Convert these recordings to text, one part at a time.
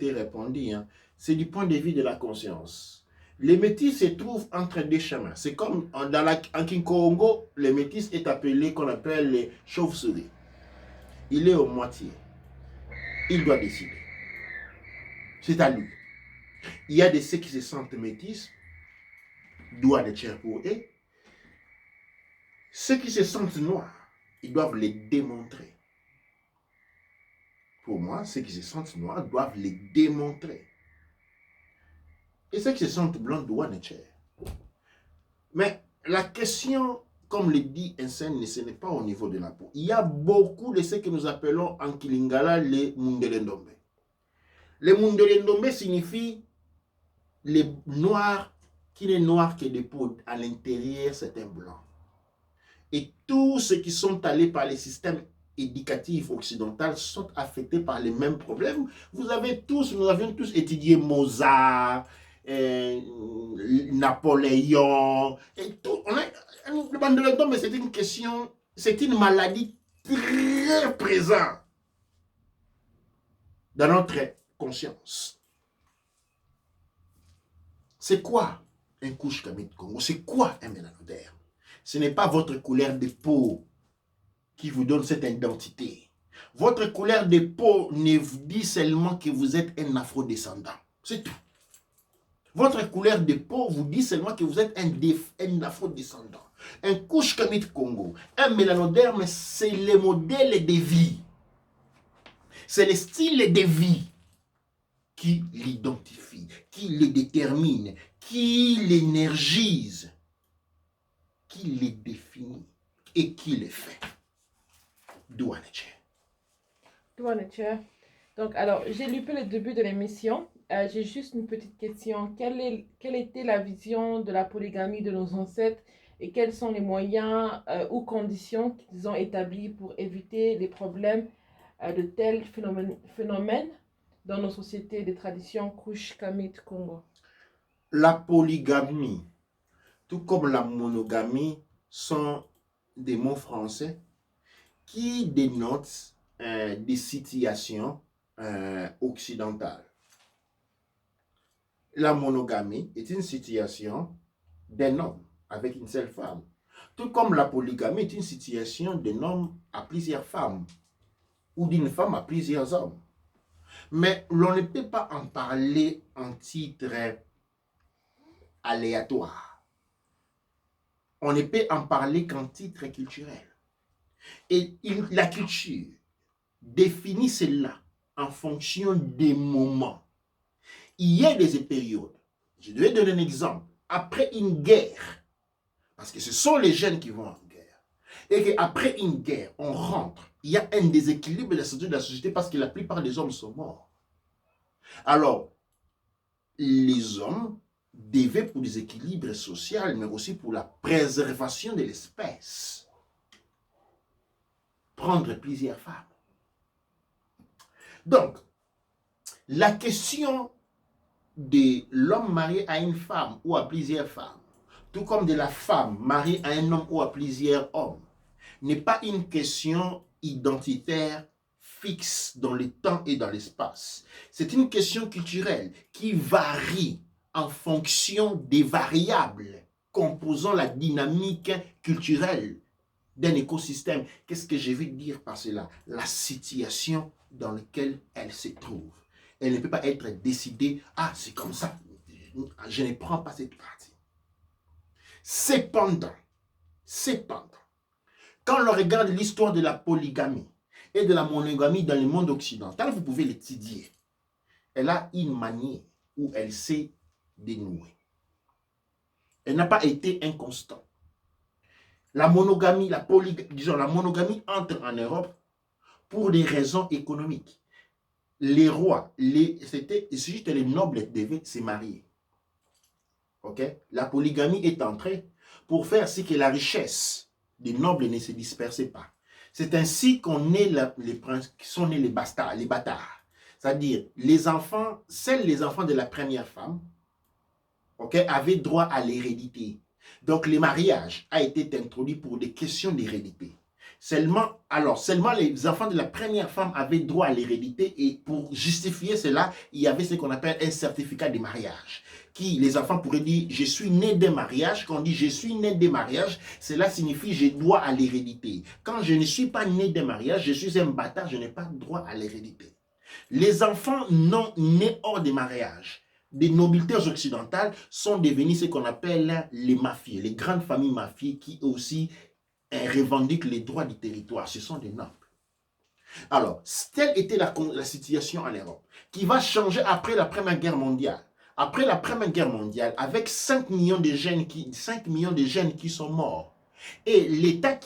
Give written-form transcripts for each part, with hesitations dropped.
été répondu, hein. C'est du point de vue de la conscience. Les métis se trouvent entre deux chemins. C'est comme en Congo, le métis est appelé, qu'on appelle les chauves-souris. Il est au moitié. Il doit décider. C'est à lui. Il y a de ceux qui se sentent métis, doivent être chers pour eux. Ceux qui se sentent noirs, ils doivent les démontrer. Pour moi, ceux qui se sentent noirs doivent les démontrer. Et ceux qui se sentent blancs doivent être chers. Mais la question, comme le dit Enseigne, ce n'est pas au niveau de la peau. Il y a beaucoup de ce que nous appelons en Kilingala les Mundelendombe. Les Mundelendombe signifie les noirs qui n'est noir que de peau. À l'intérieur, c'est un blanc. Et tous ceux qui sont allés par les systèmes éducatifs occidentaux sont affectés par les mêmes problèmes. Nous avions tous étudié Mozart, Napoléon, et tout. Le bandeletton, mais c'est une question, c'est une maladie très présente dans notre conscience. C'est quoi un couche Kamit Congo? C'est quoi un mélanoderme? Ce n'est pas votre couleur de peau qui vous donne cette identité. Votre couleur de peau ne vous dit seulement que vous êtes un afrodescendant. C'est tout. Votre couleur de peau vous dit seulement que vous êtes un afrodescendant. Un couche Kamit Congo, un mélanoderme, c'est le modèle de vie. C'est le style de vie qui l'identifie, qui le détermine, qui l'énergise, qui les définit et qui les fait. Douaneche. Donc, alors, j'ai lu le début de l'émission. J'ai juste une petite question. Quelle était la vision de la polygamie de nos ancêtres et quels sont les moyens ou conditions qu'ils ont établis pour éviter les problèmes de tels phénomènes dans nos sociétés des traditions Kush, Kamit, Congo? La polygamie, tout comme la monogamie, sont des mots français qui dénotent des situations occidentales. La monogamie est une situation d'un homme avec une seule femme. Tout comme la polygamie est une situation d'un homme à plusieurs femmes ou d'une femme à plusieurs hommes. Mais l'on ne peut pas en parler en titre aléatoire. On ne peut en parler qu'en titre culturel. Et la culture définit cela en fonction des moments. Il y a des périodes. Je devais donner un exemple. Après une guerre, parce que ce sont les jeunes qui vont en guerre, et qu'après une guerre, on rentre, il y a un déséquilibre de la société parce que la plupart des hommes sont morts. Alors, les hommes devaient, pour les équilibres sociaux, mais aussi pour la préservation de l'espèce, prendre plusieurs femmes. Donc, la question de l'homme marié à une femme ou à plusieurs femmes, tout comme de la femme mariée à un homme ou à plusieurs hommes, n'est pas une question identitaire fixe dans le temps et dans l'espace. C'est une question culturelle qui varie en fonction des variables composant la dynamique culturelle d'un écosystème. Qu'est-ce que je veux dire par cela? La situation dans laquelle elle se trouve. Elle ne peut pas être décidée, ah, c'est comme ça, je ne prends pas cette partie. Cependant, quand on regarde l'histoire de la polygamie et de la monogamie dans le monde occidental, vous pouvez l'étudier. Elle a une manière où elle s'est dénouée. Elle n'a pas été inconstante. La monogamie, la monogamie entre en Europe pour des raisons économiques. Les rois, c'était juste les nobles devaient se marier. Okay? La polygamie est entrée pour faire ce que la richesse des nobles ne se dispersait pas. C'est ainsi qu'on est les princes, qui sont nés les bâtards. C'est-à-dire, seuls les enfants de la première femme, okay, avaient droit à l'hérédité. Donc, le mariage a été introduit pour des questions d'hérédité. Seulement les enfants de la première femme avaient droit à l'hérédité et pour justifier cela, il y avait ce qu'on appelle un certificat de mariage. Qui, les enfants pourraient dire, je suis né d'un mariage. Quand on dit je suis né d'un mariage, cela signifie je dois à l'hérédité. Quand je ne suis pas né d'un mariage, je suis un bâtard, je n'ai pas droit à l'hérédité. Les enfants non nés hors des mariages, des nobilités occidentales, sont devenus ce qu'on appelle les mafieux, les grandes familles mafieuses qui aussi revendiquent les droits du territoire. Ce sont des nobles. Alors, telle était la situation en Europe, qui va changer après la Première Guerre mondiale. Après la Première Guerre mondiale, avec 5 millions de jeunes qui sont morts, et l'État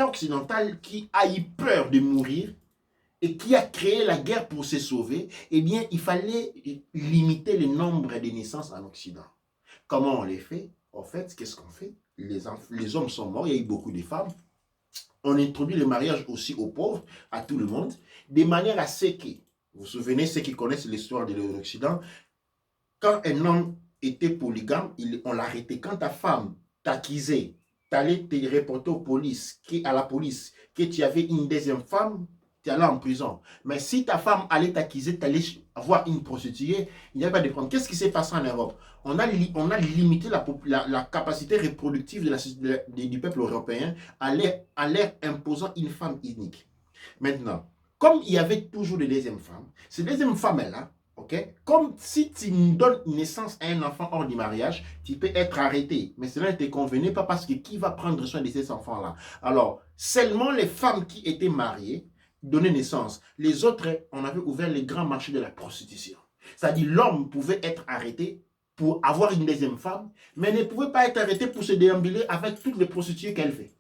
occidental qui a eu peur de mourir, et qui a créé la guerre pour se sauver, eh bien, il fallait limiter le nombre de naissances en Occident. Comment on les fait? En fait, qu'est-ce qu'on fait? Les hommes sont morts, il y a eu beaucoup de femmes. On introduit le mariage aussi aux pauvres, à tout le monde, de manière à ce que, vous vous souvenez, ceux qui connaissent l'histoire de l'Occident, quand un homme était polygame, on l'arrêtait. Quand ta femme t'accusait, t'allais te reporter à la police, que tu avais une deuxième femme, tu allais en prison. Mais si ta femme allait t'accuser, tu allais avoir une prostituée, il n'y avait pas de problème. Qu'est-ce qui s'est passé en Europe? On a limité la capacité reproductive du peuple européen en leur imposant une femme unique. Maintenant, comme il y avait toujours de deuxième femmes, ces deuxièmes femmes-là, okay, comme si tu donnes naissance à un enfant hors du mariage, tu peux être arrêté. Mais cela ne te convenait pas parce que qui va prendre soin de ces enfants-là? Alors, seulement les femmes qui étaient mariées donnaient naissance. Les autres, on avait ouvert les grands marchés de la prostitution. C'est-à-dire l'homme pouvait être arrêté pour avoir une deuxième femme, mais ne pouvait pas être arrêté pour se déambuler avec toutes les prostituées qu'elle fait.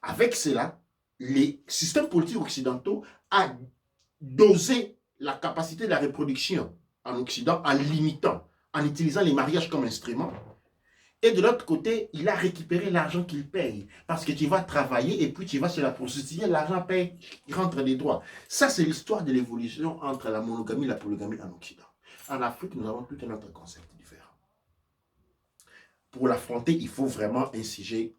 Avec cela, les systèmes politiques occidentaux ont dosé la capacité de la reproduction en Occident en limitant, en utilisant les mariages comme instrument. Et de l'autre côté, il a récupéré l'argent qu'il paye. Parce que tu vas travailler et puis tu vas chez la prostituée, l'argent paye, il rentre des droits. Ça, c'est l'histoire de l'évolution entre la monogamie et la polygamie en Occident. En Afrique, nous avons tout un autre concept différent. Pour l'affronter, il faut vraiment un sujet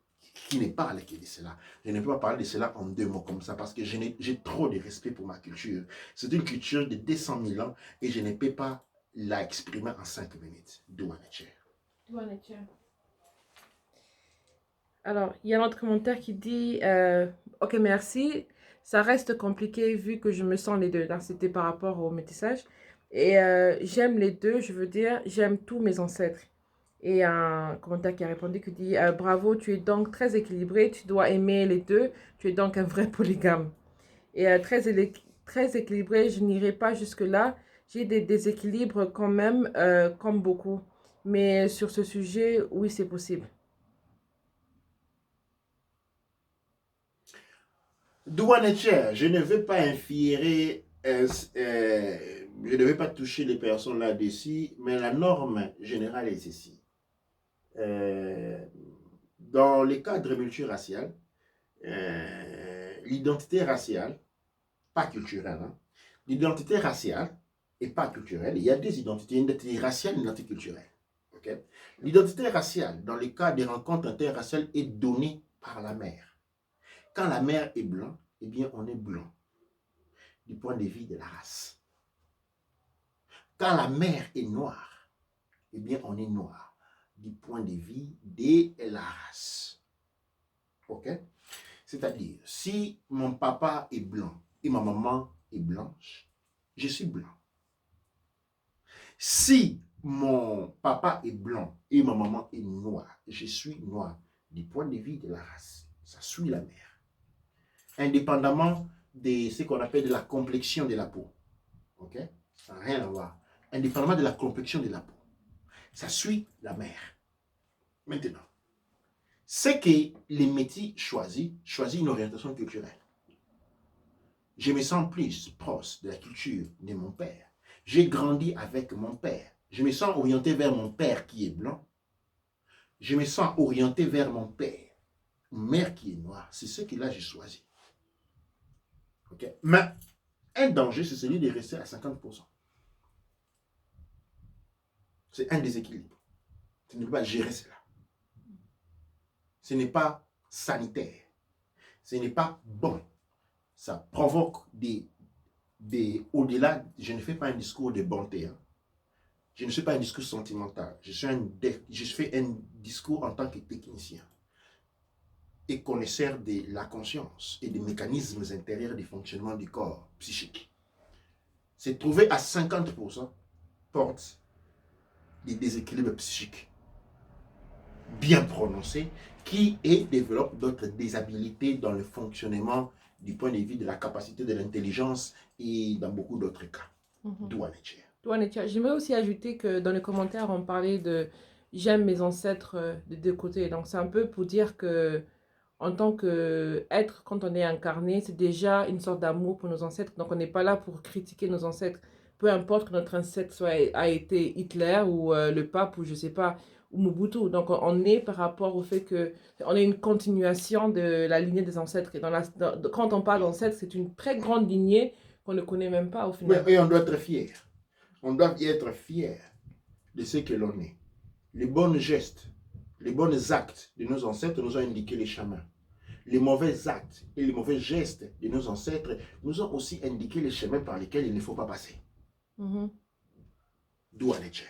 qui ne parle que de cela. Je ne peux pas parler de cela en 2 mots comme ça parce que j'ai trop de respect pour ma culture. C'est une culture de 200 000 ans et je ne peux pas la exprimer en 5 minutes. D'où un nature. Alors, il y a un autre commentaire qui dit ok, merci. Ça reste compliqué vu que je me sens les deux. Là, c'était par rapport au métissage. Et j'aime les deux, je veux dire, j'aime tous mes ancêtres. Et un commentaire qui a répondu qui dit bravo, tu es donc très équilibré, tu dois aimer les deux, tu es donc un vrai polygame. Et très équilibré, je n'irai pas jusque-là. J'ai des déséquilibres quand même, comme beaucoup. Mais sur ce sujet, oui, c'est possible. Douane-Cher, je ne veux pas inférer, je ne vais pas toucher les personnes là-dessus, mais la norme générale est ceci. Dans les cadres multiracial, l'identité raciale, pas culturelle, hein, l'identité raciale et pas culturelle, il y a deux identités, une identité raciale et une identité culturelle. Okay? L'identité raciale, dans le cas des rencontres interraciales, est donnée par la mère. Quand la mère est blanc, eh bien, on est blanc du point de vue de la race. Quand la mère est noire, eh bien, on est noir du point de vue de la race. Ok? C'est-à-dire, si mon papa est blanc et ma maman est blanche, je suis blanc. Si mon papa est blanc et ma maman est noire, je suis noir du point de vue de la race. Ça suit la mère. Indépendamment de ce qu'on appelle de la complexion de la peau. Ok? Ça n'a rien à voir. Indépendamment de la complexion de la peau. Ça suit la mère. Maintenant, c'est que les métis choisissent une orientation culturelle. Je me sens plus proche de la culture de mon père. J'ai grandi avec mon père. Je me sens orienté vers mon père qui est blanc. Je me sens orienté vers mon père. Mère qui est noire. C'est ce que là j'ai choisi. Okay. Mais un danger, c'est celui de rester à 50%. C'est un déséquilibre. Tu ne peux pas gérer cela. Ce n'est pas sanitaire. Ce n'est pas bon. Ça provoque au-delà, je ne fais pas un discours de bonté. Hein. Je ne suis pas un discours sentimental. Je fais un discours en tant que technicien et connaisseur de la conscience et des mécanismes intérieurs du fonctionnement du corps psychique. C'est trouvé à 50% porte des déséquilibres psychiques bien prononcés qui développent d'autres déshabilités dans le fonctionnement du point de vue de la capacité de l'intelligence et dans beaucoup d'autres cas. J'aimerais aussi ajouter que dans les commentaires, on parlait de j'aime mes ancêtres des deux côtés. Donc, c'est un peu pour dire que en tant qu'être, quand on est incarné, c'est déjà une sorte d'amour pour nos ancêtres. Donc, on n'est pas là pour critiquer nos ancêtres. Peu importe que notre ancêtre a été Hitler ou le pape ou je sais pas, ou Mobutu. Donc, on est par rapport au fait qu'on est une continuation de la lignée des ancêtres. Et quand on parle d'ancêtres, c'est une très grande lignée qu'on ne connaît même pas au final. Oui, et on doit être fier. On doit y être fier de ce que l'on est. Les bons gestes, les bons actes de nos ancêtres nous ont indiqué les chemins. Les mauvais actes et les mauvais gestes de nos ancêtres nous ont aussi indiqué les chemins par lesquels il ne faut pas passer. D'où en est-il?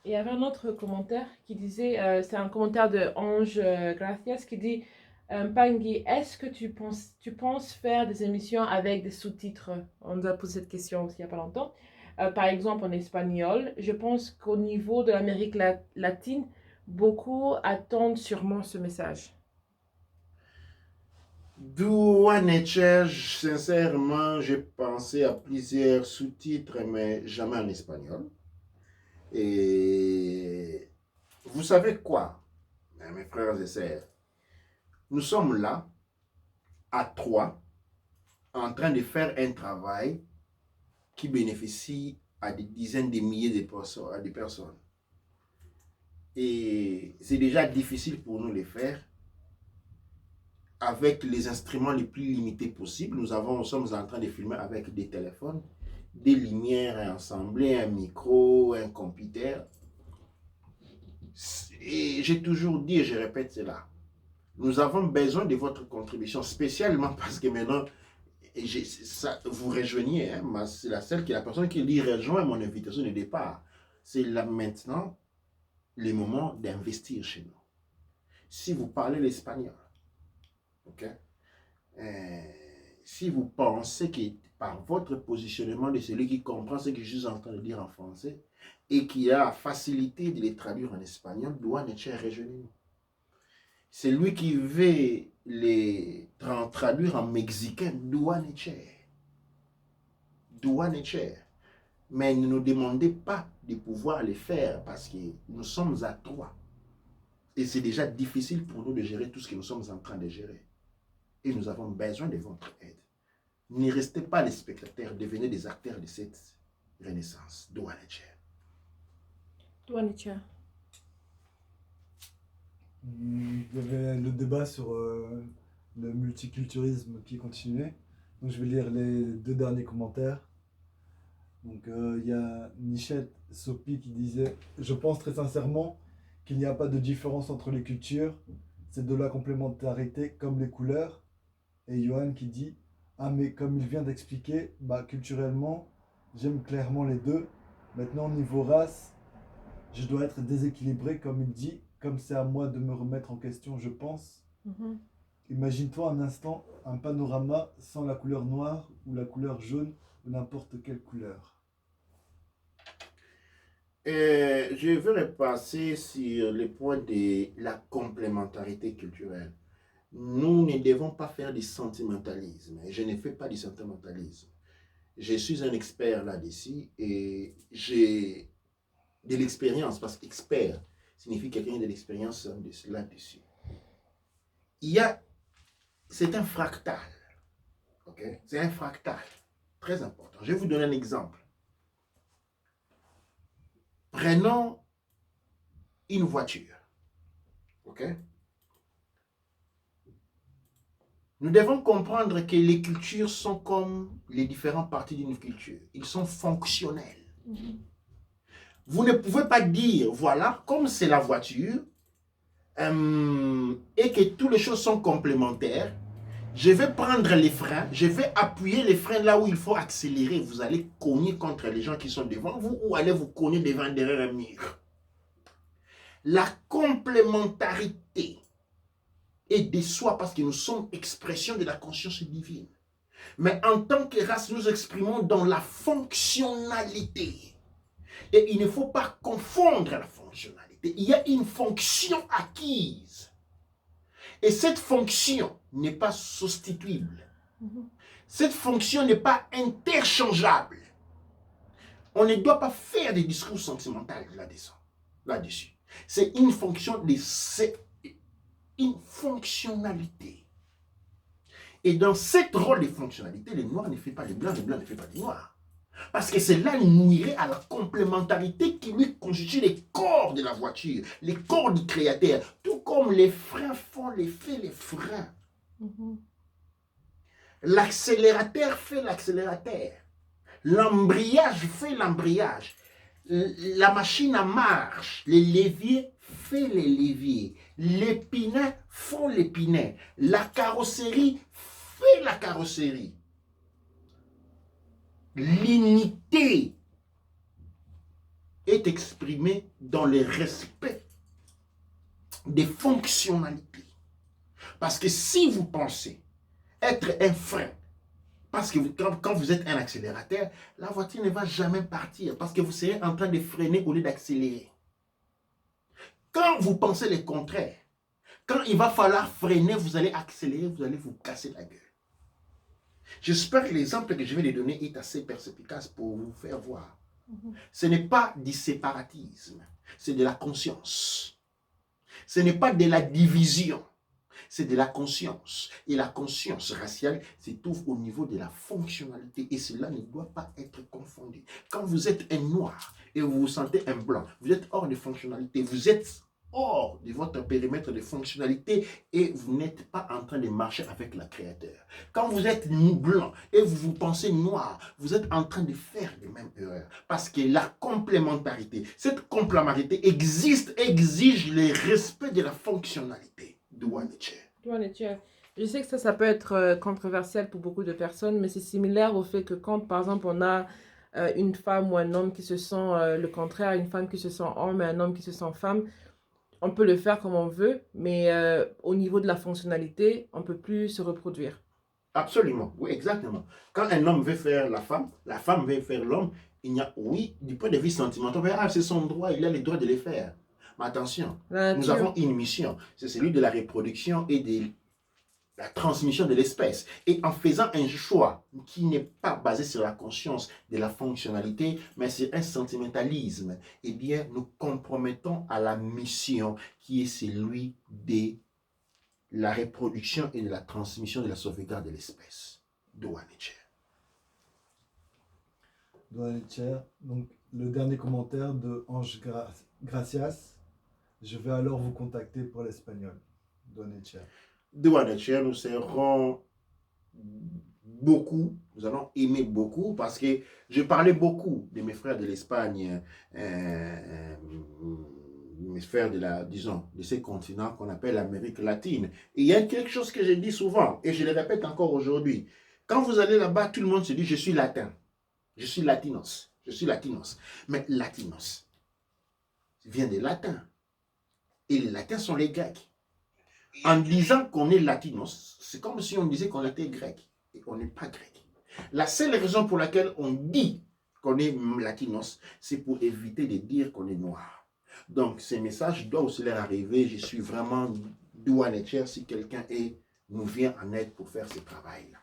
Et il y avait un autre commentaire qui disait, c'est un commentaire de Ange Gracias qui dit Pangui, est-ce que tu penses faire des émissions avec des sous-titres? On nous a posé cette question aussi il n'y a pas longtemps. Par exemple en espagnol. Je pense qu'au niveau de l'Amérique latine, beaucoup attendent sûrement ce message. Sincèrement, j'ai pensé à plusieurs sous-titres, mais jamais en espagnol. Et vous savez quoi, mes frères et sœurs? Nous sommes là, à trois, en train de faire un travail qui bénéficie à des dizaines de milliers de personnes. Et c'est déjà difficile pour nous de le faire avec les instruments les plus limités possibles. Nous sommes en train de filmer avec des téléphones, des lumières assemblées, un micro, un computer. Et j'ai toujours dit, et je répète cela, nous avons besoin de votre contribution, spécialement parce que maintenant, vous rejoignez, hein, c'est la personne qui dit rejoint mon invitation de départ. C'est là maintenant le moment d'investir chez nous. Si vous parlez l'espagnol, ok, si vous pensez que par votre positionnement de celui qui comprend ce que je suis en train de dire en français et qui a la facilité de les traduire en espagnol, doit être rejoignez-nous. C'est lui qui veut les traduire en mexicain, doit être. Mais ne nous demandez pas de pouvoir les faire parce que nous sommes à trois. Et c'est déjà difficile pour nous de gérer tout ce que nous sommes en train de gérer. Et nous avons besoin de votre aide. Ne restez pas les spectateurs, devenez des acteurs de cette renaissance. Douanicher. Il y avait le débat sur le multiculturalisme qui continuait. Donc je vais lire les deux derniers commentaires. Donc il y a Nichette Sopi qui disait « Je pense très sincèrement qu'il n'y a pas de différence entre les cultures, c'est de la complémentarité comme les couleurs. » Et Johan qui dit « Ah mais comme il vient d'expliquer, culturellement, j'aime clairement les deux. Maintenant niveau race, je dois être déséquilibré comme il dit. Comme c'est à moi de me remettre en question, je pense. Imagine-toi un instant un panorama sans la couleur noire ou la couleur jaune ou n'importe quelle couleur. » Je veux repasser sur le point de la complémentarité culturelle. Nous ne devons pas faire du sentimentalisme. Je ne fais pas du sentimentalisme. Je suis un expert là-dessus et j'ai de l'expérience parce qu'expert signifie quelqu'un qui a de l'expérience là-dessus. C'est un fractal. Okay? C'est un fractal. Très important. Je vais vous donner un exemple. Prenons une voiture. Okay? Nous devons comprendre que les cultures sont comme les différentes parties d'une culture. Ils sont fonctionnels. Vous ne pouvez pas dire, voilà, comme c'est la voiture, et que toutes les choses sont complémentaires, je vais prendre les freins, je vais appuyer les freins là où il faut accélérer. Vous allez cogner contre les gens qui sont devant vous ou allez vous cogner derrière un mur. La complémentarité est de soi parce que nous sommes expression de la conscience divine. Mais en tant que race, nous exprimons dans la fonctionnalité. Et il ne faut pas confondre la fonctionnalité. Il y a une fonction acquise. Et cette fonction n'est pas substituible. Cette fonction n'est pas interchangeable. On ne doit pas faire des discours sentimentaux là-dessus. C'est une fonction, c'est une fonctionnalité. Et dans cette rôle de fonctionnalité, les noirs ne font pas les blancs ne font pas les noirs. Parce que cela nuirait à la complémentarité qui lui constitue les corps de la voiture, les corps du créateur, tout comme les freins font l'effet les freins. L'accélérateur fait l'accélérateur. L'embrayage fait l'embrayage. La machine à marche, les leviers fait les leviers. Les pinets font les pinets. La carrosserie fait la carrosserie. L'unité est exprimée dans le respect des fonctionnalités. Parce que si vous pensez être un frein, parce que quand vous êtes un accélérateur, la voiture ne va jamais partir parce que vous serez en train de freiner au lieu d'accélérer. Quand vous pensez le contraire, quand il va falloir freiner, vous allez accélérer, vous allez vous casser la gueule. J'espère que l'exemple que je vais vous donner est assez perspicace pour vous faire voir. Ce n'est pas du séparatisme, c'est de la conscience. Ce n'est pas de la division, c'est de la conscience. Et la conscience raciale se trouve au niveau de la fonctionnalité. Et cela ne doit pas être confondu. Quand vous êtes un noir et vous vous sentez un blanc, vous êtes hors de fonctionnalité. Vous êtes hors de votre périmètre de fonctionnalité et vous n'êtes pas en train de marcher avec le Créateur. Quand vous êtes blanc et vous pensez noir, vous êtes en train de faire les mêmes erreurs. Parce que la complémentarité, cette complémentarité exige le respect de la fonctionnalité. Je sais que ça peut être controversial pour beaucoup de personnes, mais c'est similaire au fait que quand, par exemple, on a une femme ou un homme qui se sent le contraire, une femme qui se sent homme et un homme qui se sent femme, on peut le faire comme on veut, mais au niveau de la fonctionnalité, on ne peut plus se reproduire. Absolument, oui, exactement. Quand un homme veut faire la femme veut faire l'homme, il y a, oui, du point de vue sentimental, c'est son droit, il a le droit de le faire. Mais attention, nous avons une mission, c'est celui de la reproduction et de la transmission de l'espèce. Et en faisant un choix qui n'est pas basé sur la conscience de la fonctionnalité, mais sur un sentimentalisme, eh bien, nous compromettons à la mission qui est celui de la reproduction et de la transmission de la sauvegarde de l'espèce. Douanicher. Donc, le dernier commentaire de Ange Gracias. Je vais alors vous contacter pour l'espagnol. Douanicher, nous serons beaucoup, nous allons aimer beaucoup parce que je parlais beaucoup de mes frères de l'Espagne, mes frères de ces continents qu'on appelle l'Amérique latine. Et il y a quelque chose que je dis souvent, et je le répète encore aujourd'hui. Quand vous allez là-bas, tout le monde se dit, je suis latin, je suis latinos, Mais latinos vient des latins. Et les latins sont les grecs. En disant qu'on est latinos, c'est comme si on disait qu'on était grec. Et on n'est pas grec. La seule raison pour laquelle on dit qu'on est latinos, c'est pour éviter de dire qu'on est noir. Donc, ces messages doivent aussi leur arriver. Je suis vraiment douanier si quelqu'un nous vient en aide pour faire ce travail-là.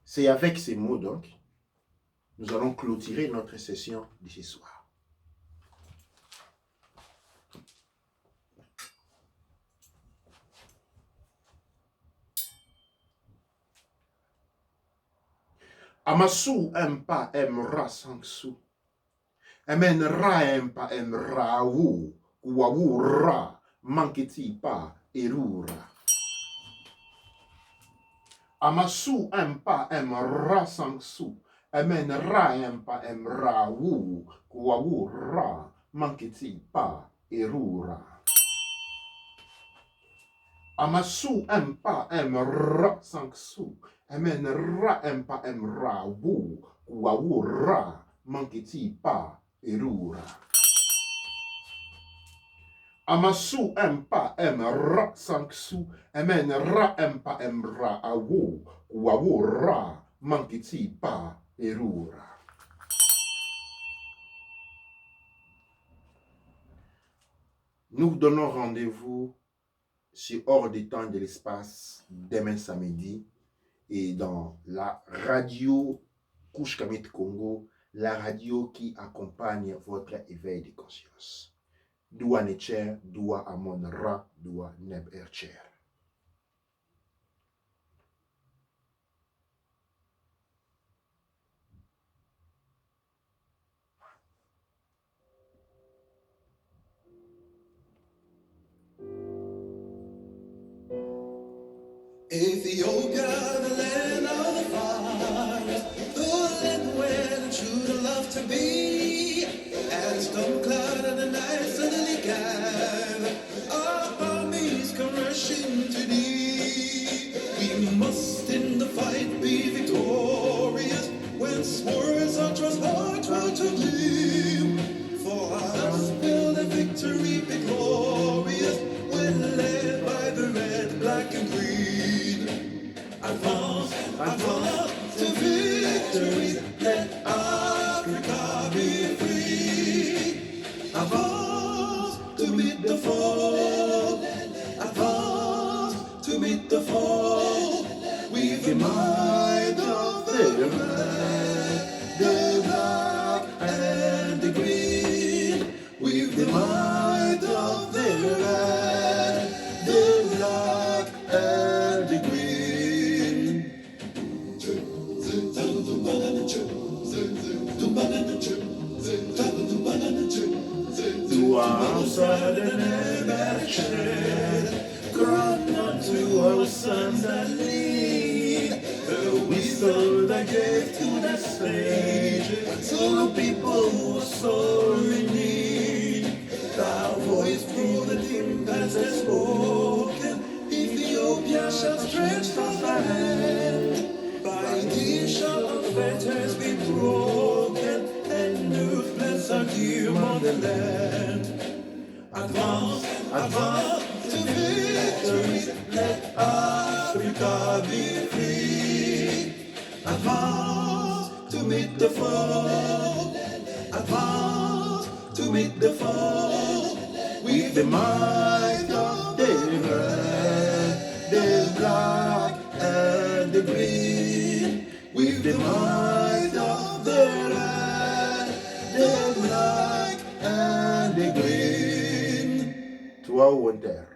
C'est avec ces mots, donc, nous allons clôturer notre session de ce soir. Amasu empa emra sangsu. Emen ra empa emra wu. Wawu ra manketi pa erura. Amasu empa emra sangsu. Emen ra empa emra wu. Wawu ra manketi pa erura. Amasu empa emra sanksu. Emen ra empa emra wu. Wawu ra manketi pa erura. Amasu empa emra sanksu. Emen ra empa emra awu. Wawu ra manketi pa erura. Nous vous donnons rendez-vous sur Hors des temps et de l'espace demain samedi et dans la radio Couche Kamit Congo, la radio qui accompagne votre éveil de conscience. Doua Necher, Doua Amon Ra, Doua Neb Ercher. Ethiopia, the land of the fire, the land where the true love to be, and storm cloud and the night suddenly gather, our armies come rushing to thee. We must in the fight be victorious, when swords are thrust hard try to gleam. For us will the victory be glorious, when led by the red, black and green. Advance, advance to victory, let Africa be free. Advance to meet the foe, advance to meet the foe. With the might of the red, the black and the green. With the might of the red, the black and the green. To our sudden action, grant unto our sons that lead, the wisdom that gave to the sage, so the people who are so in need. Thy voice through the dim has spoken, Ethiopia shall stretch forth her hand. By thee shall the fetters be broken, and ruthless our dear motherland. Advance, advance to victory, let Africa be free. Advance to meet the foe, advance to meet the foe. With the might of the red, the black and the green. With the might of the red, the black and the green. Toi, Wonder.